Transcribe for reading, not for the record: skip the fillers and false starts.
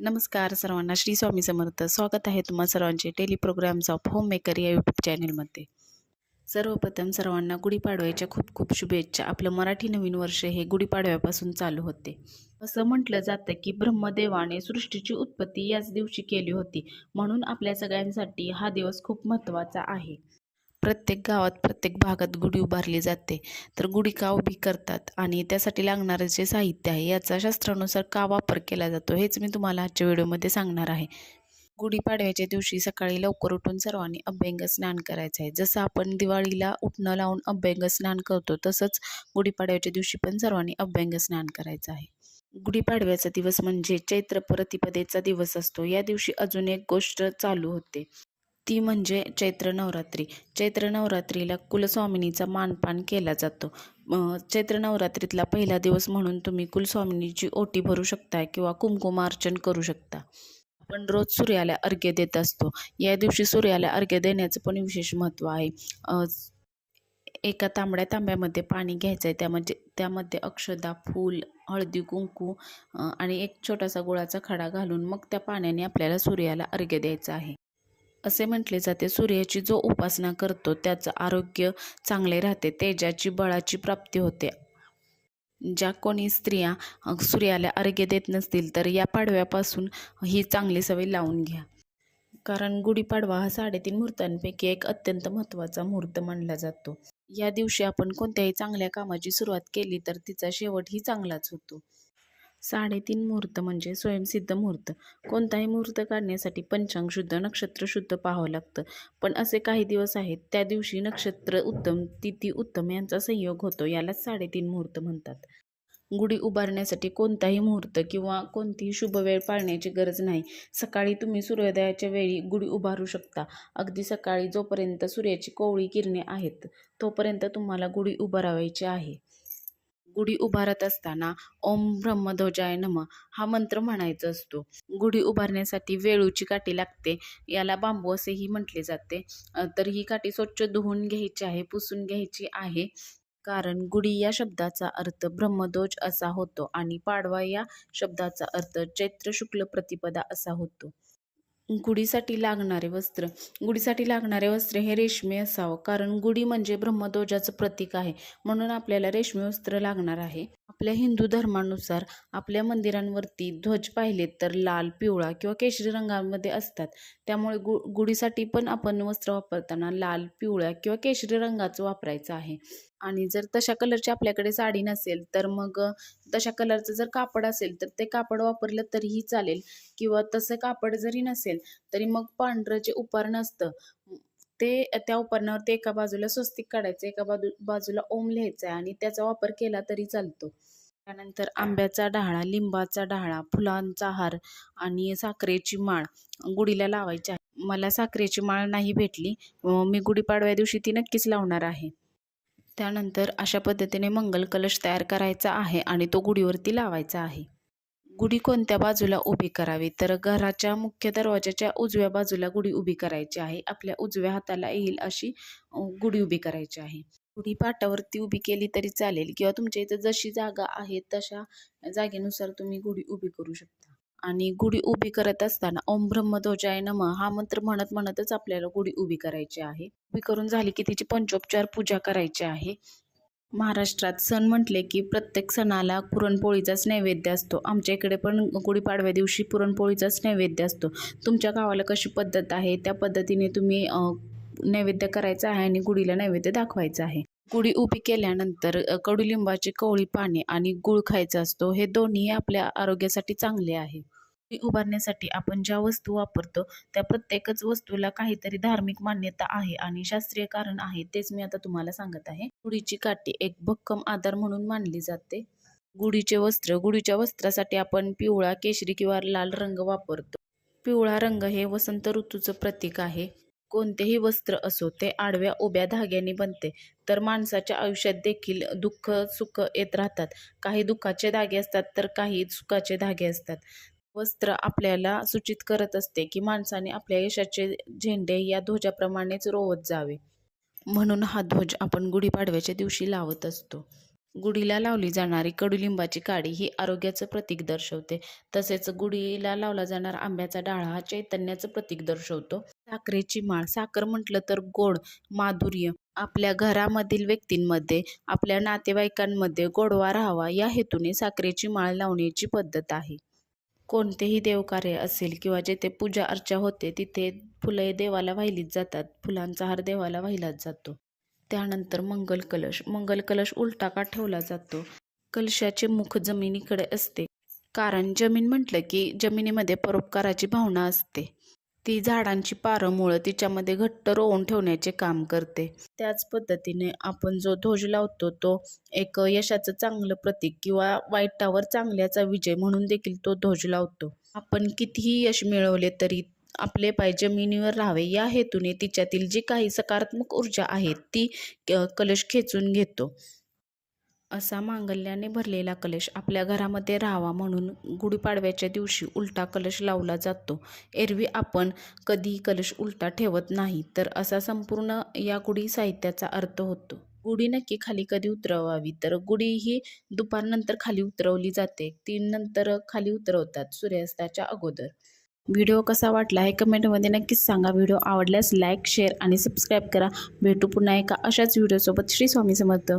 नमस्कार सर्वांना. श्री स्वामी समर्थ. स्वागत आहे तुम्हा सर्वांचे daily programmes of home maker या यूट्यूब चॅनलमध्ये. सर्वप्रथम सर्वांना गुढीपाडव्याच्या खूप खूप शुभेच्छा. आपलं मराठी नवीन वर्ष हे गुढीपाडव्यापासून चालू होते. असं म्हटलं जातं की ब्रह्मदेवाने सृष्टीची उत्पत्ती याच दिवशी केली होती, म्हणून आपल्या सगळ्यांसाठी हा दिवस खूप महत्त्वाचा आहे. प्रत्येक गावात प्रत्येक भागात गुढी उभारली जाते. तर गुढी का उभी करतात आणि त्यासाठी लागणारे जे साहित्य आहे याचा शास्त्रानुसार का वापर केला जातो हेच मी तुम्हाला आजच्या व्हिडिओमध्ये सांगणार आहे. गुढीपाडव्याच्या दिवशी सकाळी लवकर उठून सर्वांनी अभ्यंग स्नान करायचं आहे. जसं आपण दिवाळीला उटणं लावून अभ्यंग स्नान करतो तसंच गुढीपाडव्याच्या दिवशी पण सर्वांनी अभ्यंग स्नान करायचं आहे. गुढीपाडव्याचा दिवस म्हणजे चैत्र प्रतिपदेचा दिवस असतो. या दिवशी अजून एक गोष्ट चालू होते, ती म्हणजे चैत्र नवरात्री. चैत्र नवरात्रीला कुलस्वामिनीचा मानपान केला जातो. चैत्र नवरात्रीतला पहिला दिवस म्हणून तुम्ही कुलस्वामिनीची ओटी भरू शकता किंवा कुंकुमार्चन करू शकता. आपण रोज सूर्याला अर्घ्य देत असतो. या दिवशी सूर्याला अर्घ्य देण्याचं पण विशेष महत्त्व आहे. एका तांब्यामध्ये पाणी घ्यायचं आहे. त्यामध्ये अक्षदा, फूल, हळदी, कुंकू आणि एक छोटासा गुळाचा खडा घालून मग त्या पाण्याने आपल्याला सूर्याला अर्घ्य द्यायचं आहे. असे म्हटले जाते, सूर्याची जो उपासना करतो त्याचं आरोग्य चांगले राहते, तेजाची बळाची प्राप्ती होते. ज्या कोणी स्त्रिया सूर्याला अर्घ्य देत नसतील तर या पाडव्यापासून ही चांगली सवय लावून घ्या. कारण गुढीपाडवा हा 3.5 मुहूर्तांपैकी एक अत्यंत महत्त्वाचा मुहूर्त मानला जातो. या दिवशी आपण कोणत्याही चांगल्या कामाची सुरुवात केली तर तिचा शेवटही चांगलाच होतो. 3.5 मुहूर्त म्हणजे स्वयंसिद्ध मुहूर्त. कोणताही मुहूर्त काढण्यासाठी पंचांग शुद्ध, नक्षत्र शुद्ध पाहावं लागतं. पण असे काही दिवस आहेत त्या दिवशी नक्षत्र उत्तम, तिथी उत्तम यांचा संयोग होतो. यालाच 3.5 मुहूर्त म्हणतात. गुढी उभारण्यासाठी कोणताही मुहूर्त किंवा कोणतीही शुभ वेळ पाळण्याची गरज नाही. सकाळी तुम्ही सूर्योदयाच्या वेळी गुढी उभारू शकता. अगदी सकाळी जोपर्यंत सूर्याची कोवळी किरणे आहेत तोपर्यंत तुम्हाला गुढी उभारायची आहे. गुढी उभारत असताना ओम ब्रह्मध्वजाय नमः हा मंत्र म्हणायचा असतो. गुढी उभारण्यासाठी वेळूची काठी लागते. याला बांबू असेही म्हटले जाते. तर ही काठी स्वच्छ धुवून घ्यायची आहे, पुसून घ्यायची आहे. कारण गुढी या शब्दाचा अर्थ ब्रह्मध्वज असा होतो आणि पाडवा या शब्दाचा अर्थ चैत्र शुक्ल प्रतिपदा असा होतो. गुढीसाठी लागणारे वस्त्र हे रेशमी असावं, कारण गुढी म्हणजे ब्रह्मध्वजाचं प्रतीक आहे, म्हणून आपल्याला रेशमी वस्त्र लागणार आहे. आपल्या हिंदू धर्मानुसार आपल्या मंदिरांवरती ध्वज पाहिले तर लाल, पिवळा किंवा केशरी रंगामध्ये असतात. त्यामुळे गुढीसाठी पण आपण वस्त्र वापरताना लाल, पिवळ्या किंवा केशरी रंगाचं वापरायचं आहे. आणि जर तशा कलरची आपल्याकडे साडी नसेल तर मग तशा कलरचं जर कापड असेल तर ते कापड वापरलं तरीही चालेल, किंवा तसं कापड जरी नसेल तरी मग पांढरं जे उपरणं असतं ते त्या उपरणावरती एका बाजूला स्वस्तिक काढायचं, एका बाजूला ओम लिहायचं आहे आणि त्याचा वापर केला तरी चालतो. त्यानंतर आंब्याचा डहाळा, लिंबाचा डहाळा, फुलांचा हार आणि साखरेची माळ गुढीला लावायची आहे. मला साखरेची माळ नाही भेटली, मी गुढीपाडव्या दिवशी ती नक्कीच लावणार आहे. त्यानंतर अशा पद्धतीने मंगल कलश तयार करायचा आहे आणि तो गुढीवरती लावायचा आहे. गुढी कोणत्या बाजूला उभी करावी, तर घराच्या मुख्य दरवाजाच्या उजव्या बाजूला गुढी उभी करायची आहे. आपल्या उजव्या हाताला येईल अशी गुढी उभी करायची आहे. गुढी पाटावरती उभी केली तरी चालेल किंवा तुमच्या इथं जशी जागा आहे तशा जागेनुसार तुम्ही गुढी उभी करू शकता. आणि गुढी उभी करत असताना ओम ब्रह्मध्वजाय नमः हा मंत्र म्हणत म्हणतच आपल्याला गुढी उभी करायची आहे. उभी करून झाली की तिची पंचोपचार पूजा करायची आहे. महाराष्ट्रात सण म्हटले की प्रत्येक सणाला पुरणपोळीचाच नैवेद्य असतो. आमच्या इकडे पण गुढीपाडव्या दिवशी पुरणपोळीचाच नैवेद्य असतो. तुमच्या गावाला कशी पद्धत आहे त्या पद्धतीने तुम्ही नैवेद्य करायचा आहे आणि गुढीला नैवेद्य दाखवायचा आहे. गुढी उभी केल्यानंतर कडुलिंबाची कोवळी पाने आणि गूळ खायचा असतो. हे दोन्ही आपल्या आरोग्यासाठी चांगले आहे. गुढी उभारण्यासाठी आपण ज्या वस्तू वापरतो त्या प्रत्येकच वस्तूला काहीतरी धार्मिक मान्यता आहे आणि शास्त्रीय कारण आहे, तेच मी आता तुम्हाला सांगत आहे. गुढीची काठी एक भक्कम आधार म्हणून मानली जाते. गुढीच्या वस्त्रासाठी आपण पिवळा, केशरी किंवा लाल रंग वापरतो. पिवळा रंग हे वसंत ऋतूचं प्रतीक आहे. कोणतेही वस्त्र असो ते आडव्या उभ्या धाग्याने बनते, तर माणसाच्या आयुष्यात देखील दुःख सुख येत राहतात. काही दुःखाचे धागे असतात तर काही सुखाचे धागे असतात. वस्त्र आपल्याला सूचित करत असते की माणसाने आपल्या यशाचे झेंडे या ध्वजाप्रमाणेच रोवत जावे. म्हणून हा ध्वज आपण गुढीपाडव्याच्या दिवशी लावत असतो. गुढीला लावली जाणारी कडुलिंबाची काडी ही आरोग्याचं प्रतीक दर्शवते. तसेच गुढीला लावला जाणारा आंब्याचा डाळा हा चैतन्याचं प्रतीक दर्शवतो. साखरेची माळ, साखर म्हटलं तर गोड, माधुर्य. आपल्या घरामधील व्यक्तींमध्ये, आपल्या नातेवाईकांमध्ये गोडवा राहावा या हेतूने साखरेची माळ लावण्याची पद्धत आहे. कोणतेही देवकार्य असेल किंवा जेथे पूजा अर्चा होते तिथे फुले देवाला वाहिलीच जातात. फुलांचा हार देवाला वाहिलाच जातो. त्यानंतर मंगल कलश. मंगल कलश उलटा का ठेवला जातो? कलशाचे मुख जमिनीकडे असते. कारण जमीन म्हटलं की जमिनीमध्ये परोपकाराची भावना असते. ती झाडांची पारं, मुळं तिच्यामध्ये घट्ट रोवून ठेवण्याचे काम करते. त्याच पद्धतीने आपण जो ध्वज लावतो तो एक यशाचं चांगलं प्रतीक किंवा वाईटावर चांगल्याचा विजय म्हणून देखील तो ध्वज लावतो. आपण कितीही यश मिळवले तरी आपले पाय जमिनीवर राहावे या हेतूने तिच्यातील जी काही सकारात्मक ऊर्जा आहे ती कलश खेचून घेतो. असा मांगल्याने भरलेला कलश आपल्या घरामध्ये राहावा म्हणून गुढीपाडव्याच्या दिवशी उलटा कलश लावला जातो. एरवी आपण कधीही कलश उलटा ठेवत नाही, तर असा संपूर्ण या गुढी साहित्याचा अर्थ होतो. गुढी नक्की खाली कधी उतरवावी? तर गुढी ही दुपारनंतर खाली उतरवली जाते. 3 नंतर खाली उतरवतात, सूर्यास्ताच्या अगोदर. व्हिडिओ कसा वाटला हे कमेंटमध्ये नक्कीच सांगा. व्हिडिओ आवडल्यास लाईक, शेअर आणि सबस्क्राईब करा. भेटू पुन्हा एका अशाच व्हिडिओसोबत. श्री स्वामी समर्थ.